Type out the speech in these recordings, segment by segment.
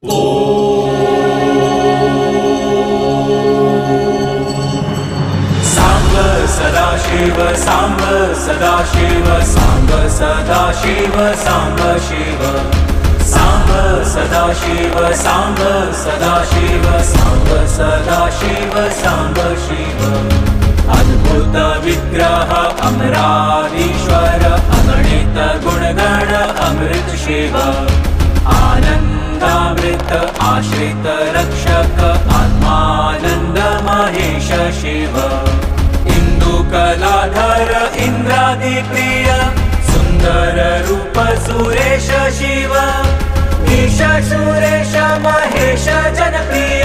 सांब सदाशिव सांब सदाशिव सांब सदाशिव सांब शिव सांब सदाशिव सांब सदाशिव सांब सदाशिव सांब शिव अद्भुत विग्रह अमराधीश्वर अगणित गुणगण अमृत शिव आनंदामृत आश्रित रक्षक आत्मानंद महेश शिव इंदुकलाधर इंद्रादिप्रिय सुंदर रूप सुरेश शिव ईश सुरेश महेश जनप्रिय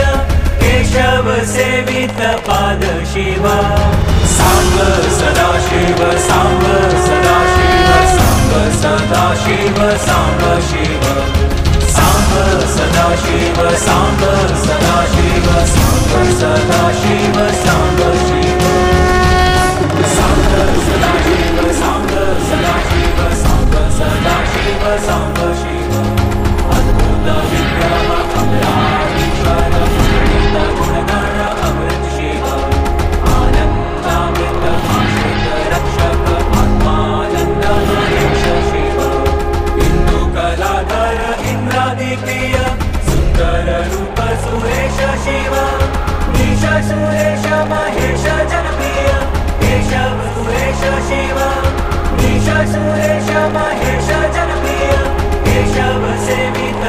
केशव सेवित पाद शिव सांब सदाशिव सांब सदाशिव सांब सदाशिव सांब शिव सांब सदाशिव सांब सदाशिव सांब सदाशिव सांब शिव सांब सदाशिव सांब सदाशिव सांब सदाशिव सांब शिव अद्भुत विग्रह अमराधीश्वर अगणित गुणगण अमृत शिव आनंदामृत आश्रित रक्षक आत्मानंद महेश शिव इंदुकलाधर इंद्रादिप्रिय सुंदर रूप सुरेश शिव ईश सुरेश महेश जनप्रिय केशव सुरेश शिव ईश सुरेश महेश जनप्रिय केशव सेवित